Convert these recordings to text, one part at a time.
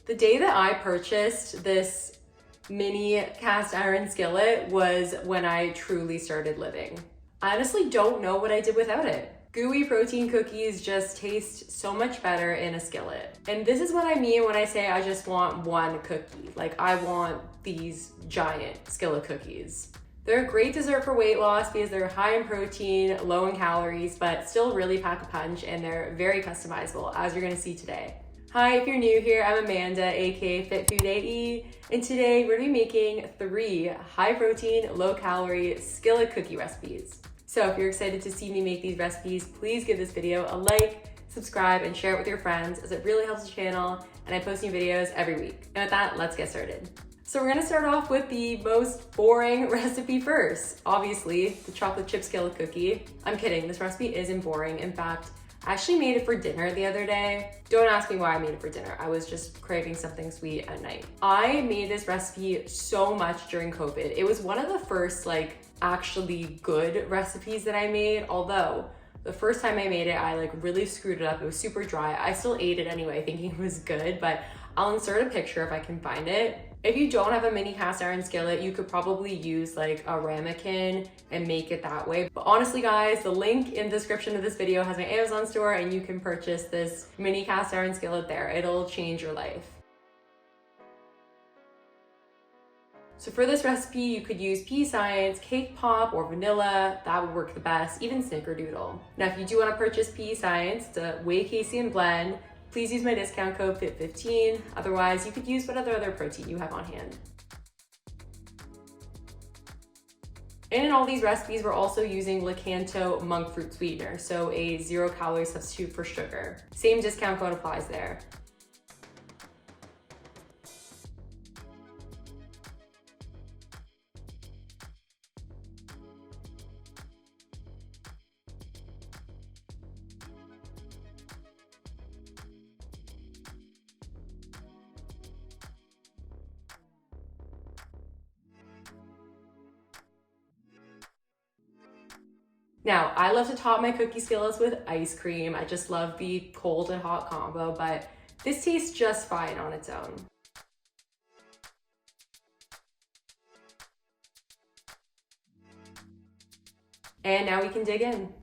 The day that I purchased this mini cast iron skillet was when I truly started living. I honestly don't know what I did without it. Gooey protein cookies just taste so much better in a skillet. And this is what I mean when I say I just want one cookie. Like, I want these giant skillet cookies. They're a great dessert for weight loss because they're high in protein, low in calories, but still really pack a punch, and they're very customizable, as you're gonna see today. Hi, if you're new here, I'm Amanda, aka Fit Food AE, and today we're gonna be making 3 high protein, low calorie skillet cookie recipes. So if you're excited to see me make these recipes, please give this video a like, subscribe, and share it with your friends, as it really helps the channel, and I post new videos every week. And with that, let's get started. So we're gonna start off with the most boring recipe first. Obviously, the chocolate chip skillet cookie. I'm kidding, this recipe isn't boring. In fact, I actually made it for dinner the other day. Don't ask me why I made it for dinner. I was just craving something sweet at night. I made this recipe so much during COVID. It was one of the first actually good recipes that I made, although the first time I made it, I really screwed it up. It was super dry. I still ate it anyway, thinking it was good, but I'll insert a picture if I can find it. If you don't have a mini cast iron skillet, you could probably use a ramekin and make it that way. But honestly guys, the link in the description of this video has my Amazon store, and you can purchase this mini cast iron skillet there. It'll change your life. So for this recipe, you could use pea science, cake pop, or vanilla. That would work the best, even snickerdoodle. Now, if you do want to purchase pea science, it's a whey casein blend. Please use my discount code FIT15. Otherwise, you could use whatever other protein you have on hand. And in all these recipes, we're also using Lakanto monk fruit sweetener, so a 0-calorie substitute for sugar. Same discount code applies there. Now, I love to top my cookie skillets with ice cream. I just love the cold and hot combo, but this tastes just fine on its own. And now we can dig in.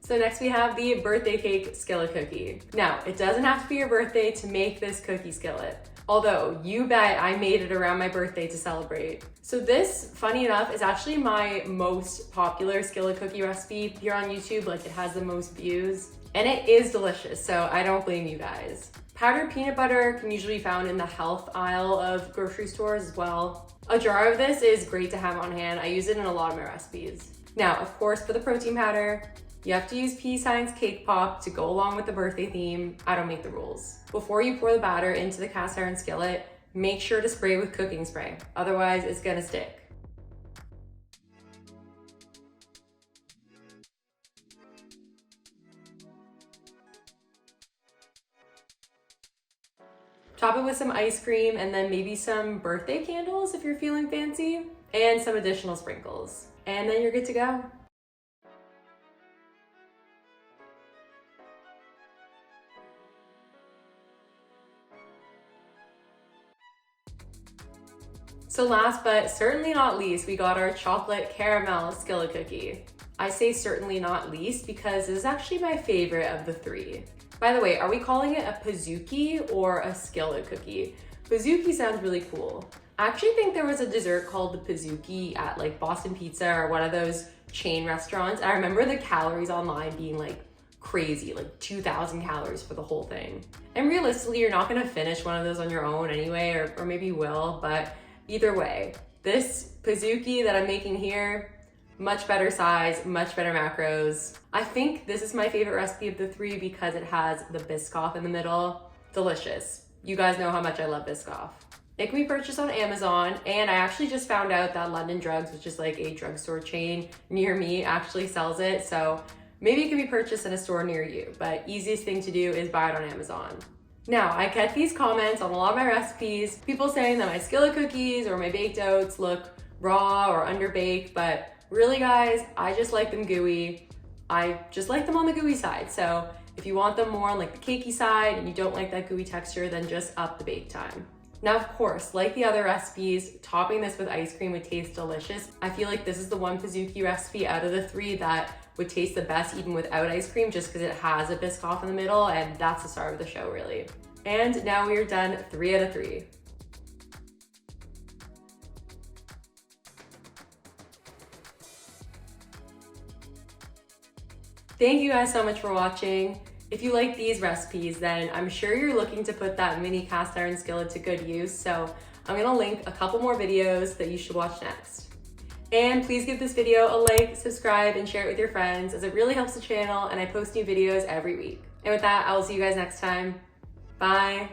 So next we have the birthday cake skillet cookie. Now, it doesn't have to be your birthday to make this cookie skillet. Although, you bet I made it around my birthday to celebrate. So this, funny enough, is actually my most popular skillet cookie recipe here on YouTube. It has the most views. And it is delicious, so I don't blame you guys. Powdered peanut butter can usually be found in the health aisle of grocery stores as well. A jar of this is great to have on hand. I use it in a lot of my recipes. Now, of course, for the protein powder, you have to use pea science cake pop to go along with the birthday theme. I don't make the rules. Before you pour the batter into the cast iron skillet, make sure to spray with cooking spray. Otherwise, it's gonna stick. Top it with some ice cream and then maybe some birthday candles if you're feeling fancy, and some additional sprinkles. And then you're good to go. So last but certainly not least, we got our chocolate caramel skillet cookie. I say certainly not least because this is actually my favorite of the 3. By the way, are we calling it a PIZOOKIE or a skillet cookie? PIZOOKIE sounds really cool. I actually think there was a dessert called the PIZOOKIE at Boston Pizza or one of those chain restaurants. I remember the calories online being crazy, 2,000 calories for the whole thing. And realistically, you're not gonna finish one of those on your own anyway, or maybe you will, but either way, this PIZOOKIE that I'm making here, much better size, much better macros. I think this is my favorite recipe of the 3 because it has the Biscoff in the middle. Delicious. You guys know how much I love Biscoff. It can be purchased on Amazon, and I actually just found out that London Drugs, which is like a drugstore chain near me, actually sells it. So maybe it can be purchased in a store near you, but easiest thing to do is buy it on Amazon. Now, I get these comments on a lot of my recipes, people saying that my skillet cookies or my baked oats look raw or underbaked, but really guys, I just like them gooey. I just like them on the gooey side. So if you want them more on like the cakey side and you don't like that gooey texture, then just up the bake time. Now, of course, like the other recipes, topping this with ice cream would taste delicious. I feel like this is the one PIZOOKIE recipe out of the three that would taste the best even without ice cream, just because it has a Biscoff in the middle, and that's the star of the show, really. And now we are done 3 out of 3. Thank you guys so much for watching. If you like these recipes, then I'm sure you're looking to put that mini cast iron skillet to good use. So I'm gonna link a couple more videos that you should watch next. And please give this video a like, subscribe, and share it with your friends, as it really helps the channel, and I post new videos every week. And with that, I will see you guys next time. Bye.